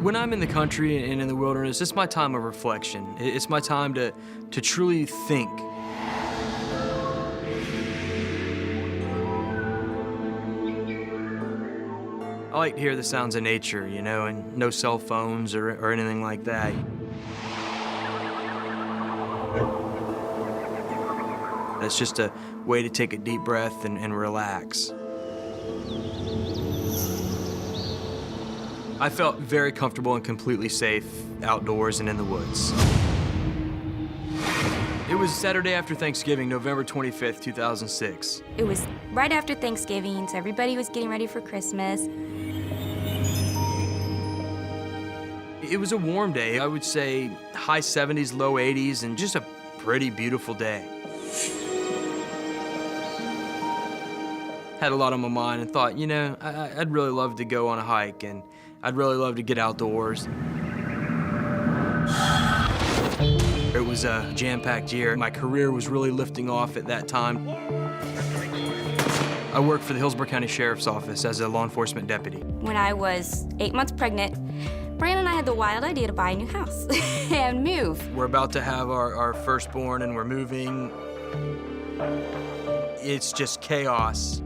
When I'm in the country and in the wilderness, it's my time of reflection. It's my time to truly think. I like to hear the sounds of nature, you know, and no cell phones or anything like that. It's just a way to take a deep breath and relax. I felt very comfortable and completely safe outdoors and in the woods. It was Saturday after Thanksgiving, November 25th, 2006. It was right after Thanksgiving, so everybody was getting ready for Christmas. It was a warm day. I would say high 70s, low 80s, and just a pretty beautiful day. Had a lot on my mind and thought, you know, I'd really love to go on a hike, and I'd really love to get outdoors. It was a jam-packed year. My career was really lifting off at that time. I worked for the Hillsborough County Sheriff's Office as a law enforcement deputy. When I was 8 months pregnant, Brandon and I had the wild idea to buy a new house and move. We're about to have our firstborn, and we're moving. It's just chaos.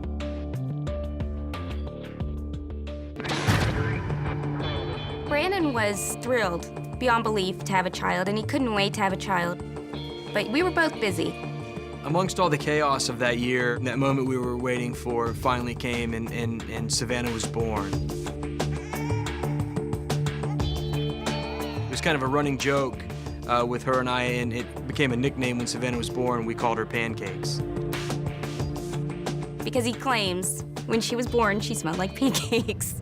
Brandon was thrilled beyond belief to have a child, and he couldn't wait to have a child. But we were both busy. Amongst all the chaos of that year, that moment we were waiting for finally came, and Savannah was born. It was kind of a running joke with her and I, and it became a nickname when Savannah was born. We called her Pancakes. Because he claims when she was born, she smelled like pancakes.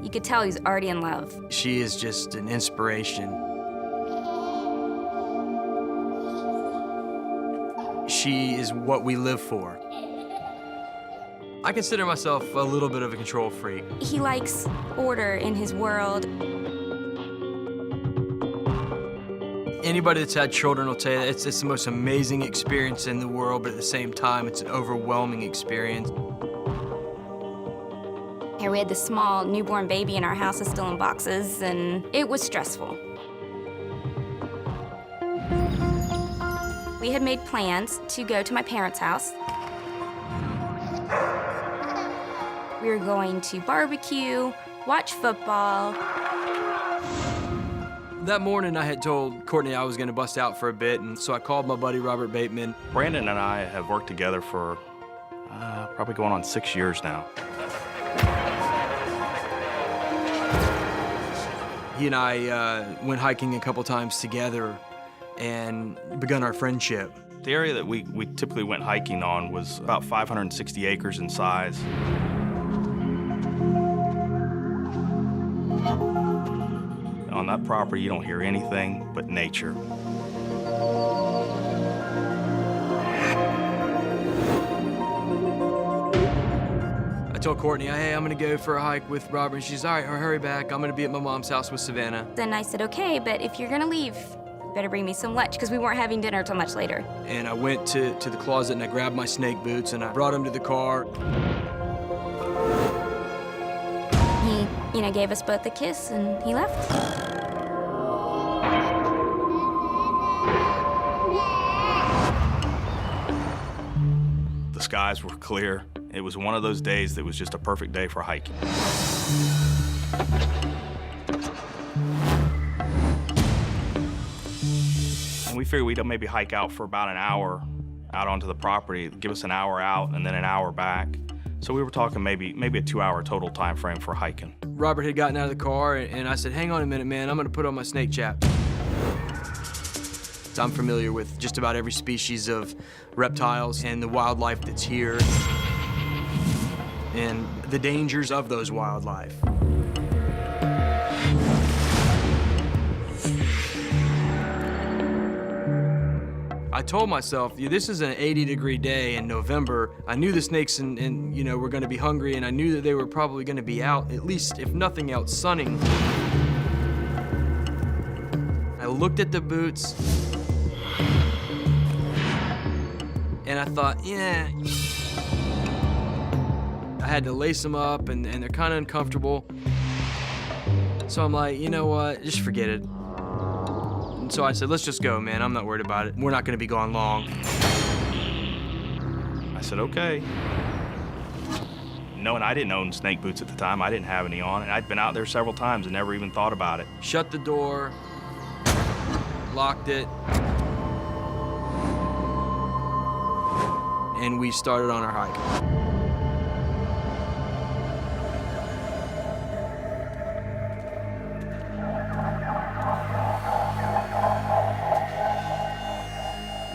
You could tell he was already in love. She is just an inspiration. She is what we live for. I consider myself a little bit of a control freak. He likes order in his world. Anybody that's had children will tell you that it's the most amazing experience in the world, but at the same time, it's an overwhelming experience. Here we had this small newborn baby in our house that's still in boxes, and it was stressful. We had made plans to go to my parents' house. We were going to barbecue, watch football. That morning, I had told Courtney I was going to bust out for a bit, and so I called my buddy Robert Bateman. Brandon and I have worked together for probably going on 6 years now. He and I went hiking a couple times together and begun our friendship. The area that we typically went hiking on was about 560 acres in size. On that property, you don't hear anything but nature. I told Courtney, hey, I'm gonna go for a hike with Robert. And she's, all right, hurry back. I'm gonna be at my mom's house with Savannah. Then I said, okay, but if you're gonna leave, you better bring me some lunch, because we weren't having dinner till much later. And I went to the closet and I grabbed my snake boots and I brought them to the car. He, gave us both a kiss and he left. The skies were clear. It was one of those days that was just a perfect day for hiking. And we figured we'd maybe hike out for about an hour out onto the property, give us an hour out and then an hour back. So we were talking maybe a 2-hour total time frame for hiking. Robert had gotten out of the car and I said, hang on a minute, man, I'm gonna put on my snake chap. I'm familiar with just about every species of reptiles and the wildlife that's here and the dangers of those wildlife. I told myself, this is an 80-degree day in November. I knew the snakes and were gonna be hungry, and I knew that they were probably gonna be out, at least, if nothing else, sunning. I looked at the boots, and I thought, yeah. I had to lace them up, and they're kind of uncomfortable. So I'm like, you know what, just forget it. And so I said, let's just go, man. I'm not worried about it. We're not gonna be gone long. I said, okay. No, and I didn't own snake boots at the time. I didn't have any on, and I'd been out there several times and never even thought about it. Shut the door, locked it, and we started on our hike.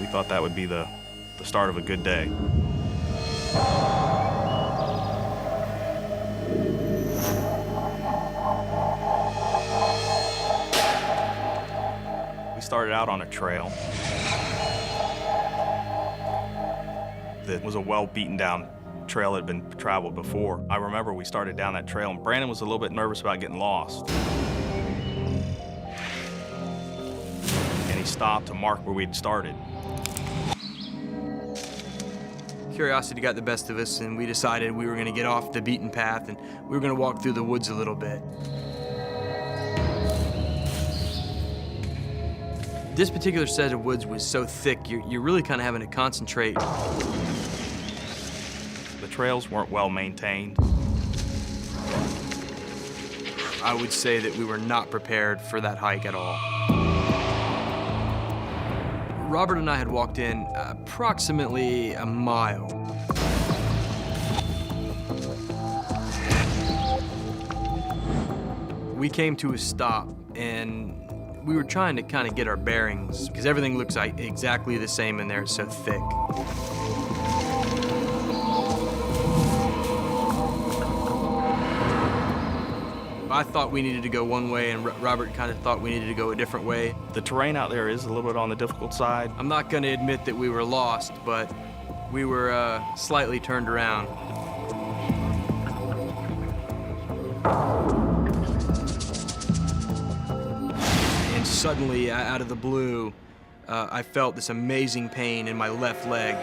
We thought that would be the start of a good day. We started out on a trail that was a well beaten down trail that had been traveled before. I remember we started down that trail and Brandon was a little bit nervous about getting lost. And he stopped to mark where we'd started. Curiosity got the best of us, and we decided we were gonna get off the beaten path and we were gonna walk through the woods a little bit. This particular set of woods was so thick, you're really kind of having to concentrate. The trails weren't well maintained. I would say that we were not prepared for that hike at all. Robert and I had walked in approximately a mile. We came to a stop, and we were trying to kind of get our bearings because everything looks like exactly the same in there. It's so thick. I thought we needed to go one way, and Robert kind of thought we needed to go a different way. The terrain out there is a little bit on the difficult side. I'm not going to admit that we were lost, but we were slightly turned around. And suddenly, out of the blue, I felt this amazing pain in my left leg.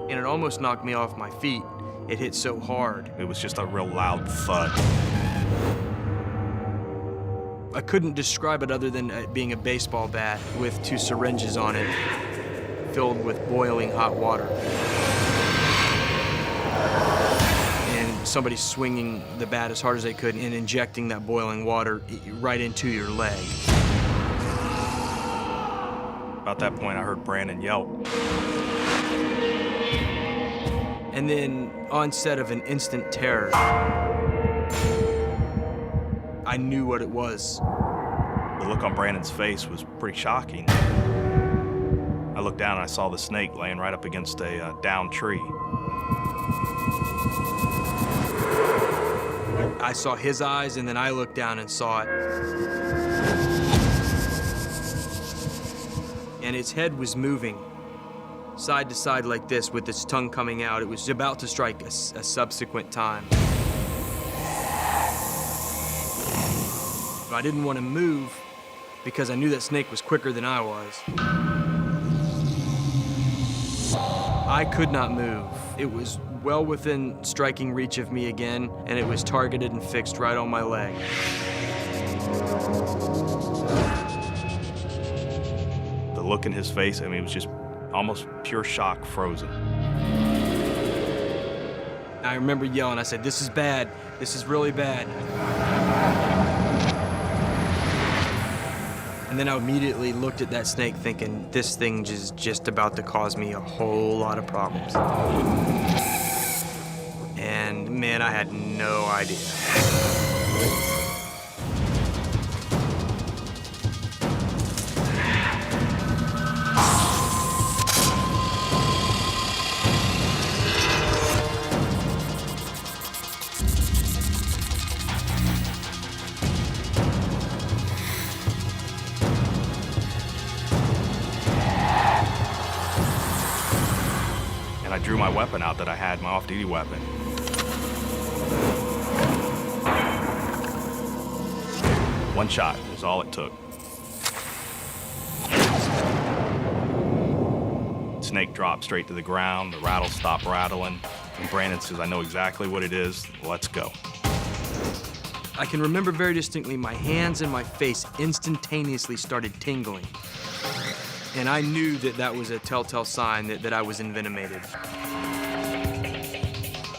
And it almost knocked me off my feet. It hit so hard. It was just a real loud thud. I couldn't describe it other than it being a baseball bat with 2 syringes on it, filled with boiling hot water. And somebody swinging the bat as hard as they could and injecting that boiling water right into your leg. About that point, I heard Brandon yelp. And then, onset of an instant terror, I knew what it was. The look on Brandon's face was pretty shocking. I looked down and I saw the snake laying right up against a downed tree. I saw his eyes, and then I looked down and saw it. And its head was moving side to side like this with its tongue coming out. It was about to strike a subsequent time. But I didn't want to move because I knew that snake was quicker than I was. I could not move. It was well within striking reach of me again, and it was targeted and fixed right on my leg. The look in his face, I mean, it was just almost pure shock, frozen. I remember yelling, I said, "This is bad. This is really bad." And then I immediately looked at that snake thinking, this thing is just about to cause me a whole lot of problems. And man, I had no idea. And I drew my weapon out that I had, my off-duty weapon. One shot is all it took. Snake dropped straight to the ground, the rattle stopped rattling, and Brandon says, "I know exactly what it is, let's go." I can remember very distinctly my hands and my face instantaneously started tingling. And I knew that that was a telltale sign that I was envenomated.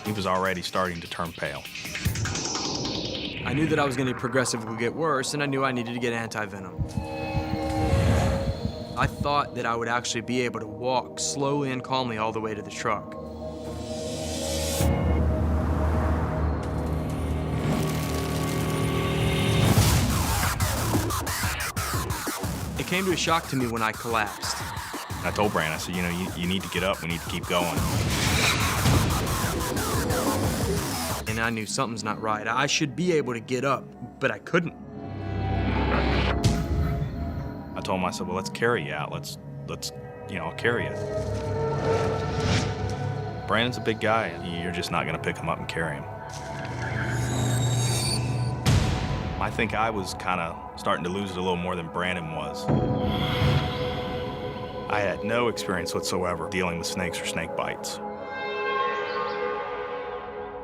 He was already starting to turn pale. I knew that I was going to progressively get worse, and I knew I needed to get anti-venom. I thought that I would actually be able to walk slowly and calmly all the way to the truck. It came to a shock to me when I collapsed. I told Brandon, I said, you know, you need to get up. We need to keep going. And I knew something's not right. I should be able to get up, but I couldn't. I told him, I said, well, let's carry you out. Let's, I'll carry you. Brandon's a big guy. You're just not going to pick him up and carry him. I think I was kind of starting to lose it a little more than Brandon was. I had no experience whatsoever dealing with snakes or snake bites.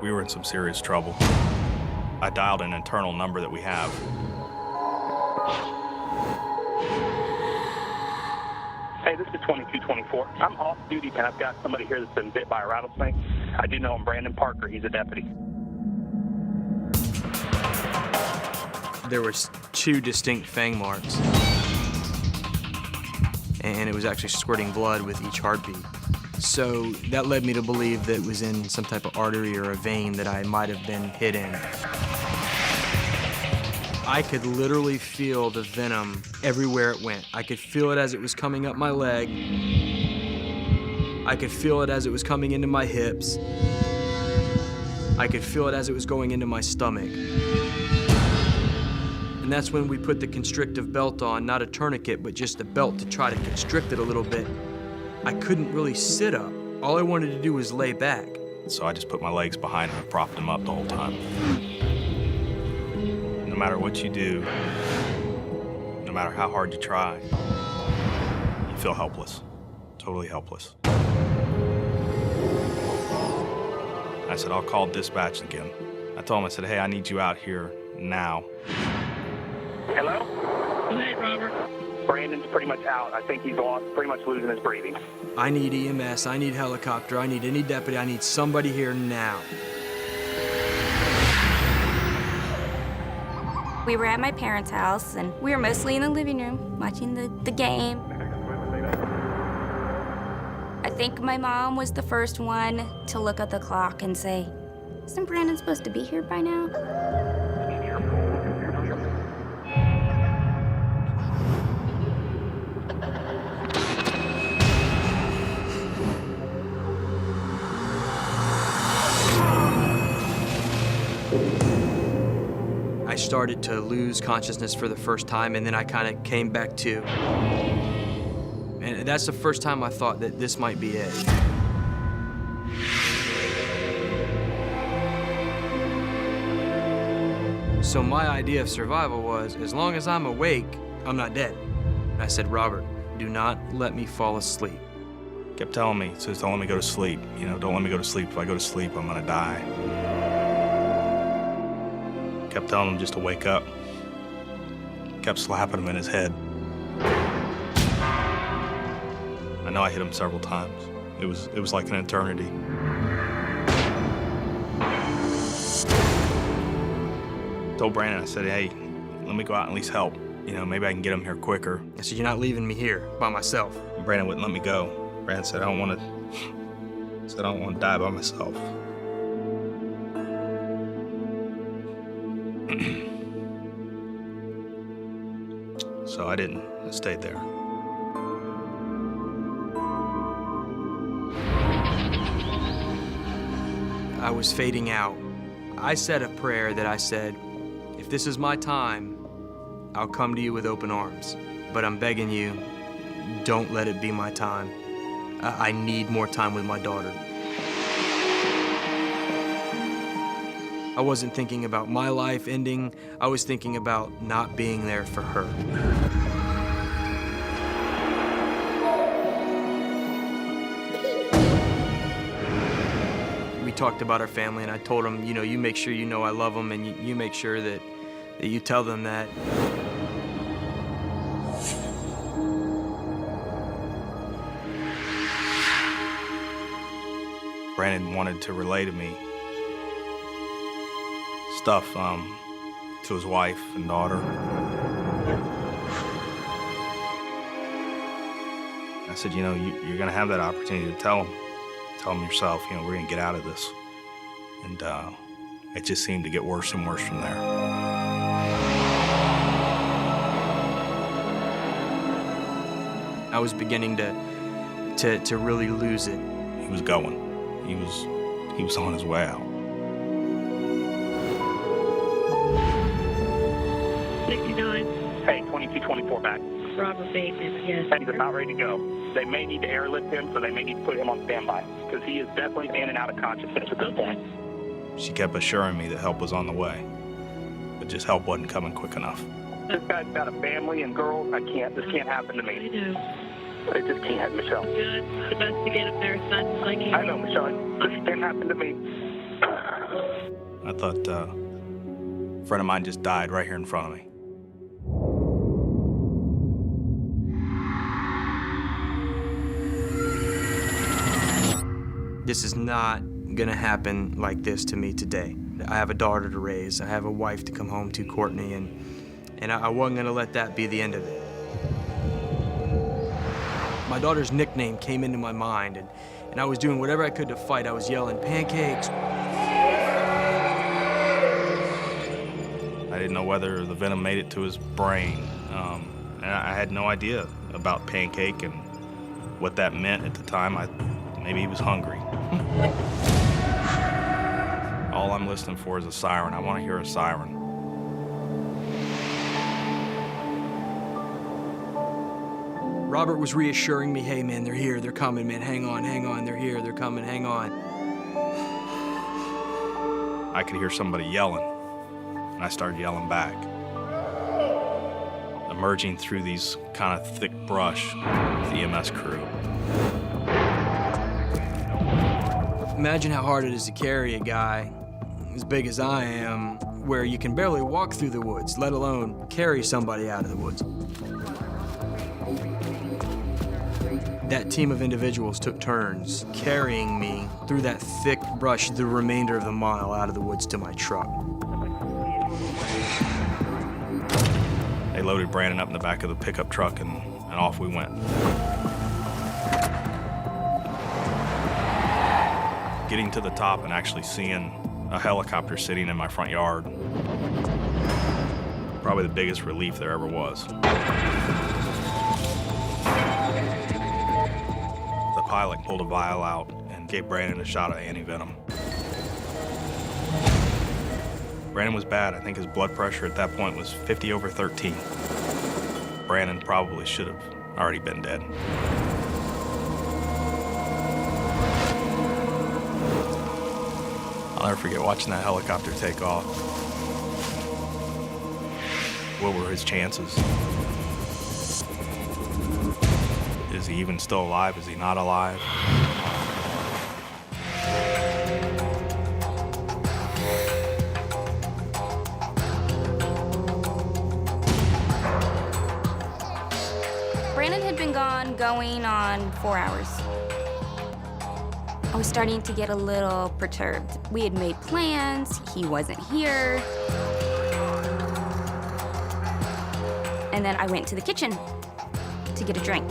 We were in some serious trouble. I dialed an internal number that we have. Hey, this is 2224. I'm off duty, and I've got somebody here that's been bit by a rattlesnake. I do know him, Brandon Parker. He's a deputy. There were 2 distinct fang marks. And it was actually squirting blood with each heartbeat. So that led me to believe that it was in some type of artery or a vein that I might have been hit in. I could literally feel the venom everywhere it went. I could feel it as it was coming up my leg. I could feel it as it was coming into my hips. I could feel it as it was going into my stomach. And that's when we put the constrictive belt on, not a tourniquet, but just a belt to try to constrict it a little bit. I couldn't really sit up. All I wanted to do was lay back. So I just put my legs behind him and propped him up the whole time. No matter what you do, no matter how hard you try, you feel helpless, totally helpless. I said, I'll call dispatch again. I told him, I said, hey, I need you out here now. Hello? Hey, Robert. Brandon's pretty much out. I think he's lost, pretty much losing his breathing. I need EMS, I need helicopter, I need any deputy, I need somebody here now. We were at my parents' house, and we were mostly in the living room watching the game. I think my mom was the first one to look at the clock and say, isn't Brandon supposed to be here by now? I started to lose consciousness for the first time, and then I kind of came back to. And that's the first time I thought that this might be it. So my idea of survival was, as long as I'm awake, I'm not dead. I said, Robert, do not let me fall asleep. Kept telling me, says, don't let me go to sleep. You know, don't let me go to sleep. If I go to sleep, I'm gonna die. Kept telling him just to wake up. Kept slapping him in his head. I know I hit him several times. It was like an eternity. Told Brandon, I said, hey, let me go out and at least help. You know, maybe I can get him here quicker. I said, you're not leaving me here by myself. And Brandon wouldn't let me go. Brandon said, I don't want to die by myself. So I didn't. I stayed there. I was fading out. I said a prayer that I said, if this is my time, I'll come to you with open arms. But I'm begging you, don't let it be my time. I need more time with my daughter. I wasn't thinking about my life ending. I was thinking about not being there for her. We talked about our family, and I told him, you know, you make sure you know I love them, and you make sure that you tell them that. Brandon wanted to relay to me stuff to his wife and daughter. I said, you know, you're going to have that opportunity to tell them yourself, you know, we're going to get out of this. And it just seemed to get worse and worse from there. I was beginning to really lose it. He was going. He was on his way out. 69. Hey, 2224 back. Robert Bateman, yes. And he's about ready to go. They may need to airlift him, so they may need to put him on standby, because he is definitely in and out of consciousness at this point. She kept assuring me that help was on the way, but just help wasn't coming quick enough. This guy's got a family and girls. This can't happen to I me. know. It just can't, Michelle. Good. The best to get him there as fast as I can. I know, Michelle. This can't happen to me. I thought a friend of mine just died right here in front of me. This is not gonna happen like this to me today. I have a daughter to raise. I have a wife to come home to, Courtney, and I wasn't gonna let that be the end of it. My daughter's nickname came into my mind, and I was doing whatever I could to fight. I was yelling, "Pancakes!" I didn't know whether the venom made it to his brain, and I had no idea about pancake and what that meant at the time. Maybe he was hungry. All I'm listening for is a siren. I want to hear a siren. Robert was reassuring me, "Hey, man, they're here. They're coming, man. Hang on. They're here. They're coming. Hang on." I could hear somebody yelling, and I started yelling back. Emerging through these kind of thick brush, the EMS crew. Imagine how hard it is to carry a guy as big as I am, where you can barely walk through the woods, let alone carry somebody out of the woods. That team of individuals took turns carrying me through that thick brush the remainder of the mile out of the woods to my truck. They loaded Brandon up in the back of the pickup truck, and off we went. Getting to the top and actually seeing a helicopter sitting in my front yard, probably the biggest relief there ever was. The pilot pulled a vial out and gave Brandon a shot of anti-venom. Brandon was bad. I think his blood pressure at that point was 50/13. Brandon probably should have already been dead. I'll never forget watching that helicopter take off. What were his chances? Is he even still alive? Is he not alive? Brandon had been gone going on 4 hours. I was starting to get a little perturbed. We had made plans, he wasn't here. And then I went to the kitchen to get a drink.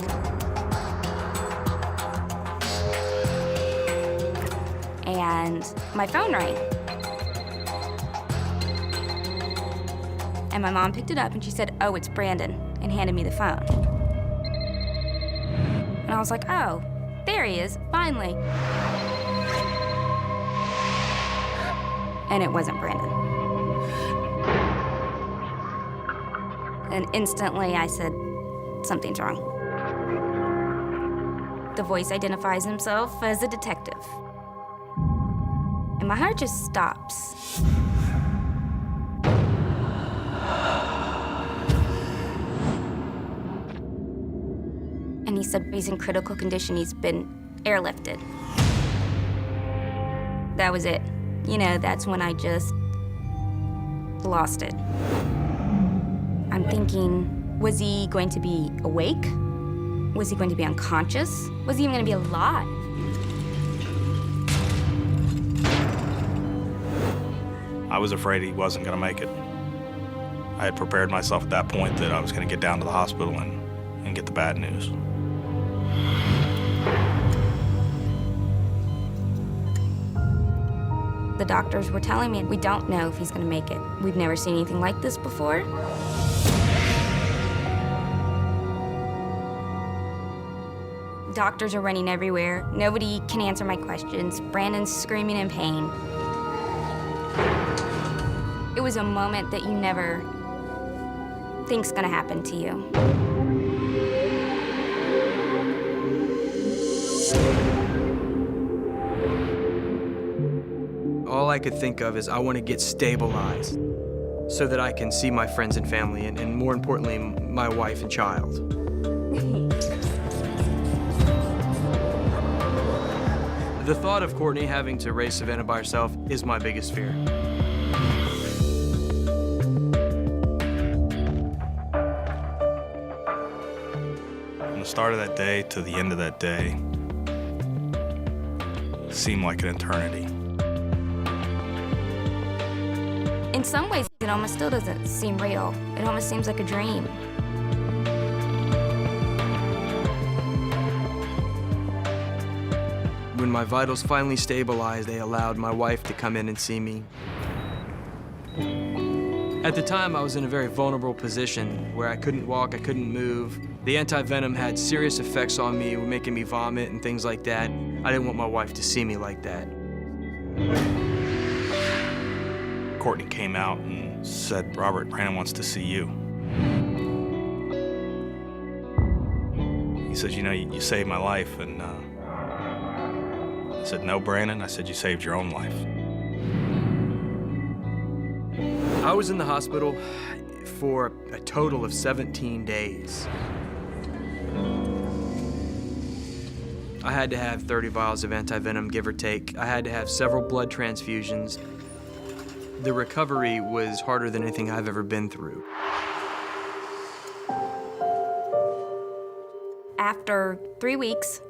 And my phone rang. And my mom picked it up and she said, "Oh, it's Brandon," and handed me the phone. And I was like, "Oh, there he is, finally." And it wasn't Brandon. And instantly I said, "Something's wrong." The voice identifies himself as a detective. And my heart just stops. And he said he's in critical condition. He's been airlifted. that was it. You know, that's when I just lost it. I'm thinking, was he going to be awake? Was he going to be unconscious? Was he even going to be alive? I was afraid he wasn't going to make it. I had prepared myself at that point that I was going to get down to the hospital and get the bad news. The doctors were telling me, we don't know if he's going to make it. We've never seen anything like this before. Doctors are running everywhere. Nobody can answer my questions. Brandon's screaming in pain. It was a moment that you never think's gonna happen to you. All I could think of is I want to get stabilized so that I can see my friends and family, and more importantly, my wife and child. The thought of Courtney having to raise Savannah by herself is my biggest fear. From the start of that day to the end of that day seemed like an eternity. In some ways, it almost still doesn't seem real. It almost seems like a dream. When my vitals finally stabilized, they allowed my wife to come in and see me. At the time, I was in a very vulnerable position where I couldn't walk, I couldn't move. The anti-venom had serious effects on me, making me vomit and things like that. I didn't want my wife to see me like that. Courtney came out and said, "Robert, Brandon wants to see you." He says, "You know, you saved my life," and I said, "No, Brandon." I said, "You saved your own life." I was in the hospital for a total of 17 days. I had to have 30 vials of anti-venom, give or take. I had to have several blood transfusions. The recovery was harder than anything I've ever been through. After 3 weeks,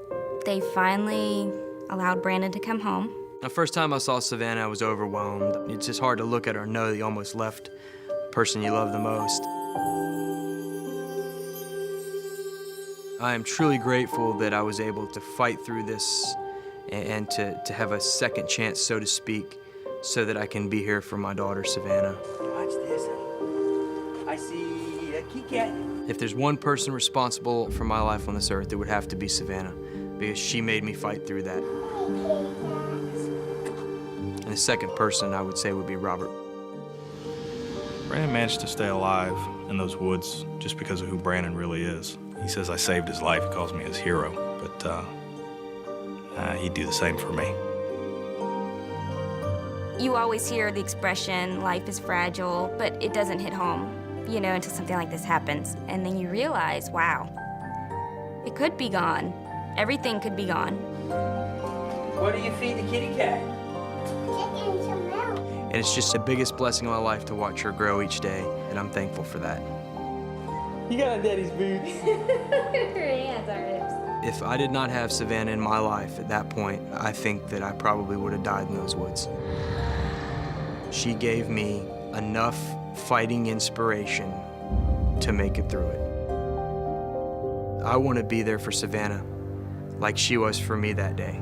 they finally allowed Brandon to come home. The first time I saw Savannah, I was overwhelmed. It's just hard to look at her and know that you almost left the person you love the most. I am truly grateful that I was able to fight through this and to have a second chance, so to speak, so that I can be here for my daughter, Savannah. Watch this. I see a Kit Kat. If there's one person responsible for my life on this earth, it would have to be Savannah, because she made me fight through that. And the second person I would say would be Robert. Brandon managed to stay alive in those woods just because of who Brandon really is. He says I saved his life. He calls me his hero, but he'd do the same for me. You always hear the expression, life is fragile, but it doesn't hit home, you know, until something like this happens. And then you realize, wow, it could be gone. Everything could be gone. What do you feed the kitty cat? And it's just the biggest blessing of my life to watch her grow each day, and I'm thankful for that. You got on daddy's boots. Her hands are rips. If I did not have Savannah in my life at that point, I think that I probably would have died in those woods. She gave me enough fighting inspiration to make it through it. I want to be there for Savannah like she was for me that day.